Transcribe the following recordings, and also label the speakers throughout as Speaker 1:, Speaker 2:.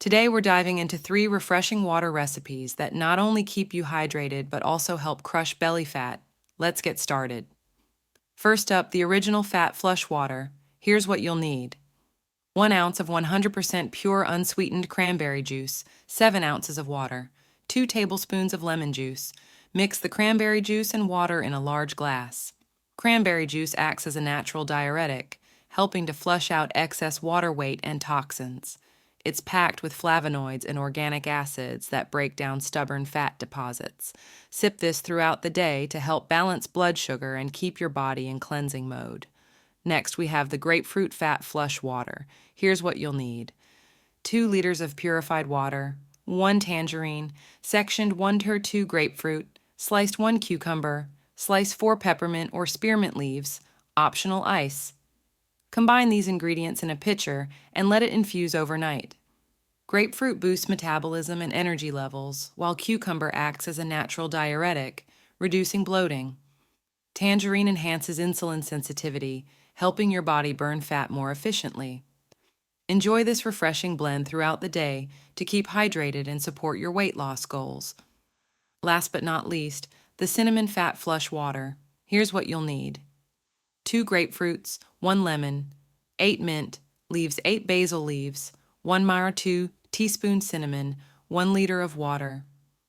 Speaker 1: Today we're diving into 3 refreshing water recipes that not only keep you hydrated but also help crush belly fat. Let's get started. First up, the original Fat Flush Water. Here's what you'll need. 1 ounce of 100% pure unsweetened cranberry juice, 7 ounces of water, 2 tablespoons of lemon juice. Mix the cranberry juice and water in a large glass. Cranberry juice acts as a natural diuretic, helping to flush out excess water weight and toxins. It's packed with flavonoids and organic acids that break down stubborn fat deposits. Sip this throughout the day to help balance blood sugar and keep your body in cleansing mode. Next, we have the Grapefruit Fat Flush Water. Here's what you'll need. 2 liters of purified water, 1 tangerine, sectioned 1 to 2 grapefruit, sliced 1 cucumber, slice 4 peppermint or spearmint leaves, optional ice. Combine these ingredients in a pitcher and let it infuse overnight. Grapefruit boosts metabolism and energy levels, while cucumber acts as a natural diuretic, reducing bloating. Tangerine enhances insulin sensitivity, helping your body burn fat more efficiently. Enjoy this refreshing blend throughout the day to keep hydrated and support your weight loss goals. Last but not least, the Cinnamon Fat Flush Water. Here's what you'll need. 2 grapefruits, 1 lemon, 8 mint, leaves 8 basil leaves, 1 or 2 teaspoons cinnamon, 1 liter of water.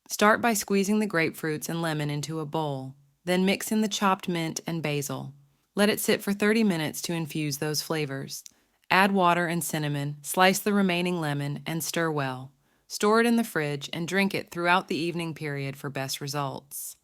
Speaker 1: Start by squeezing the grapefruits and lemon into a bowl, then mix in the chopped mint and basil. Let it sit for 30 minutes to infuse those flavors. Add water and cinnamon, slice the remaining lemon, and stir well. Store it in the fridge and drink it throughout the evening period for best results.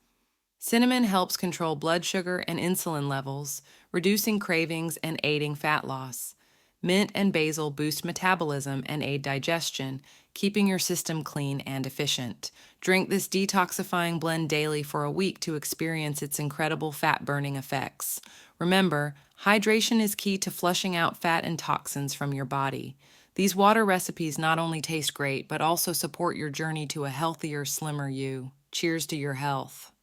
Speaker 1: Cinnamon helps control blood sugar and insulin levels, reducing cravings and aiding fat loss. Mint and basil boost metabolism and aid digestion, keeping your system clean and efficient. Drink this detoxifying blend daily for a week to experience its incredible fat-burning effects. Remember, hydration is key to flushing out fat and toxins from your body. These water recipes not only taste great, but also support your journey to a healthier, slimmer you. Cheers to your health.